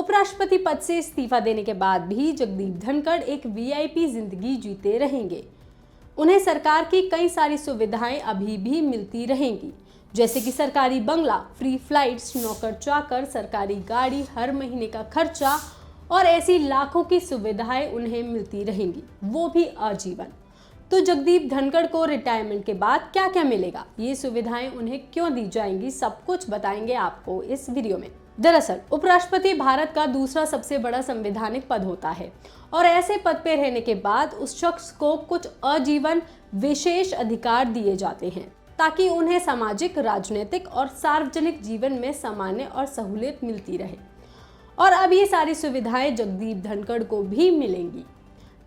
उपराष्ट्रपति पद से इस्तीफा देने के बाद भी जगदीप धनखड़ एक वीआईपी जिंदगी जीते रहेंगे। उन्हें सरकार की कई सारी सुविधाएं अभी भी मिलती रहेंगी, जैसे कि सरकारी बंगला, फ्री फ्लाइट्स, नौकर चाकर, सरकारी गाड़ी, हर महीने का खर्चा और ऐसी लाखों की सुविधाएं उन्हें मिलती रहेंगी, वो भी आजीवन। तो जगदीप धनखड़ को रिटायरमेंट के बाद क्या क्या मिलेगा, ये सुविधाएं उन्हें क्यों दी जाएंगी, सब कुछ बताएंगे आपको इस वीडियो में। दरअसल उपराष्ट्रपति भारत का दूसरा सबसे बड़ा संवैधानिक पद होता है और ऐसे पद पे रहने के बाद उस शख्स को कुछ आजीवन विशेष अधिकार दिए जाते हैं ताकि उन्हें सामाजिक, राजनीतिक और सार्वजनिक जीवन में सामान्य और सहूलियत मिलती रहे। और अब ये सारी सुविधाएं जगदीप धनखड़ को भी मिलेंगी।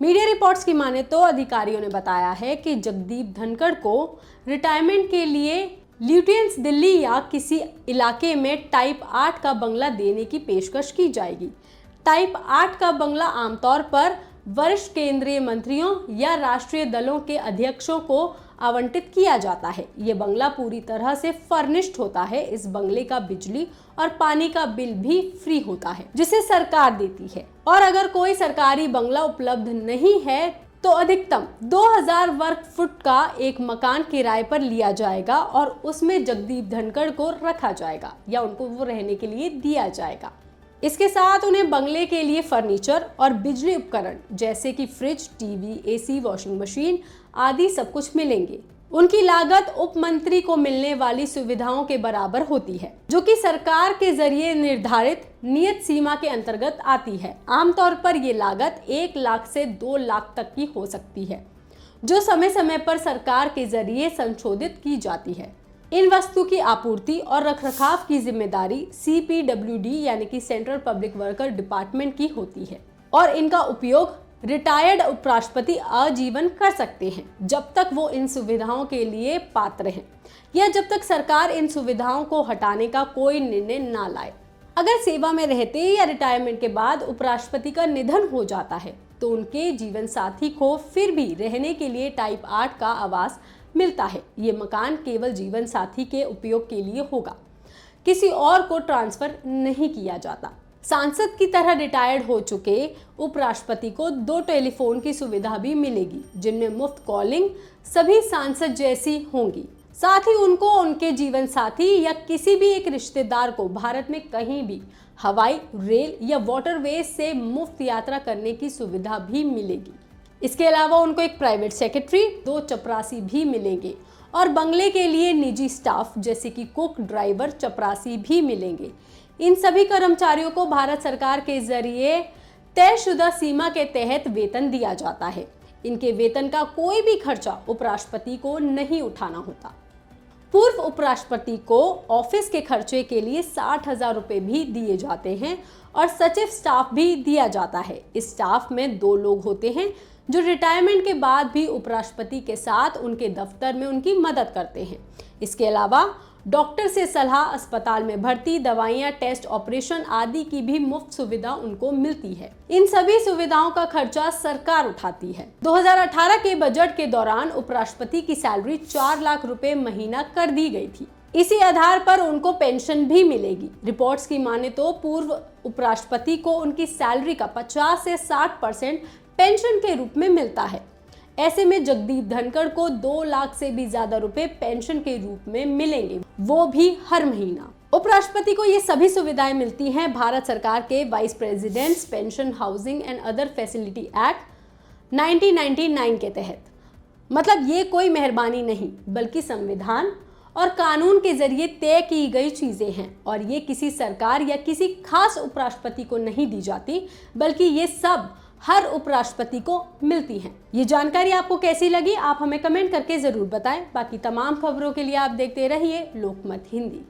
मीडिया रिपोर्ट्स की माने तो अधिकारियों ने बताया है कि जगदीप धनखड़ को रिटायरमेंट के लिए ल्यूटियंस दिल्ली या किसी इलाके में टाइप 8 का बंगला देने की पेशकश की जाएगी। टाइप 8 का बंगला आमतौर पर वरिष्ठ केंद्रीय मंत्रियों या राष्ट्रीय दलों के अध्यक्षों को आवंटित किया जाता है। ये बंगला पूरी तरह से फर्निश्ड होता है। इस बंगले का बिजली और पानी का बिल भी फ्री होता है, जिसे सरकार देती है। और अगर कोई सरकारी बंगला उपलब्ध नहीं है तो अधिकतम 2000 वर्ग फुट का एक मकान किराए पर लिया जाएगा और उसमें जगदीप धनखड़ को रखा जाएगा या उनको वो रहने के लिए दिया जाएगा। इसके साथ उन्हें बंगले के लिए फर्नीचर और बिजली उपकरण जैसे कि fridge, TV, AC, washing machine आदि सब कुछ मिलेंगे। उनकी लागत उप मंत्री को मिलने वाली सुविधाओं के बराबर होती है, जो कि सरकार के जरिए निर्धारित नियत सीमा के अंतर्गत आती है। आमतौर पर ये लागत 1 लाख से 2 लाख तक की हो सकती है, जो समय समय पर सरकार के जरिए संशोधित की जाती है। इन वस्तु की आपूर्ति और रखरखाव की जिम्मेदारी CPWD यानी कि सेंट्रल पब्लिक वर्कर डिपार्टमेंट की होती है और इनका उपयोग रिटायर्ड उपराष्ट्रपति आजीवन कर सकते हैं, जब तक वो इन सुविधाओं के लिए पात्र हैं या जब तक सरकार इन सुविधाओं को हटाने का कोई निर्णय ना लाए। अगर सेवा में रहते या रिटायरमेंट के बाद उपराष्ट्रपति का निधन हो जाता है तो उनके जीवन साथी को फिर भी रहने के लिए टाइप 8 का आवास मिलता है। ये मकान केवल जीवन साथी के उपयोग के लिए होगा, किसी और को ट्रांसफर नहीं किया जाता। सांसद की तरह रिटायर्ड हो चुके उपराष्ट्रपति को 2 टेलीफोन की सुविधा भी मिलेगी, जिनमें मुफ्त कॉलिंग सभी सांसद जैसी होंगी। साथ ही उनको उनके जीवन साथी या किसी भी एक रिश्तेदार को भारत में कहीं भी हवाई, रेल या वाटरवेज से मुफ्त यात्रा करने की सुविधा भी मिलेगी। इसके अलावा उनको एक प्राइवेट सेक्रेटरी, 2 चपरासी भी मिलेंगे और बंगले के लिए निजी स्टाफ जैसे कि कुक, ड्राइवर, चपरासी भी मिलेंगे। इन सभी कर्मचारियों को भारत सरकार के जरिए तयशुदा सीमा के तहत वेतन दिया जाता है। इनके वेतन का कोई भी खर्चा उपराष्ट्रपति को नहीं उठाना होता। पूर्व उपराष्ट्रपति को ऑफिस के खर्चे के लिए 60,000 रुपए भी दिए जाते हैं और सचिव स्टाफ भी दिया जाता है। इस स्टाफ में 2 लोग होते हैं जो रिटायरमेंट के बाद भी उपराष्ट्रपति के साथ उनके दफ्तर में उनकी मदद करते हैं। इसके अलावा डॉक्टर से सलाह, अस्पताल में भर्ती, दवाइयां, टेस्ट, ऑपरेशन आदि की भी मुफ्त सुविधा उनको मिलती है। इन सभी सुविधाओं का खर्चा सरकार उठाती है। 2018 के बजट के दौरान उपराष्ट्रपति की सैलरी 4 लाख रुपए महीना कर दी गई थी। इसी आधार पर उनको पेंशन भी मिलेगी। रिपोर्ट्स की माने तो पूर्व उपराष्ट्रपति को उनकी सैलरी का 50 से 60% पेंशन के रूप में मिलता है। ऐसे में जगदीप धनखड़ को 2 लाख से भी ज्यादा रुपए पेंशन के रूप में मिलेंगे, वो भी हर महीना। उपराष्ट्रपति को ये सभी सुविधाएं मिलती हैं भारत सरकार के vice presidents pension, housing and other facility act 1999 के तहत। मतलब ये कोई मेहरबानी नहीं, बल्कि संविधान और कानून के जरिए तय की गई चीजें हैं और ये किसी सरकार या किसी खास उपराष्ट्रपति को नहीं दी जाती, बल्कि ये सब हर उपराष्ट्रपति को मिलती हैं। ये जानकारी आपको कैसी लगी, आप हमें कमेंट करके जरूर बताएं। बाकी तमाम खबरों के लिए आप देखते रहिए लोकमत हिंदी।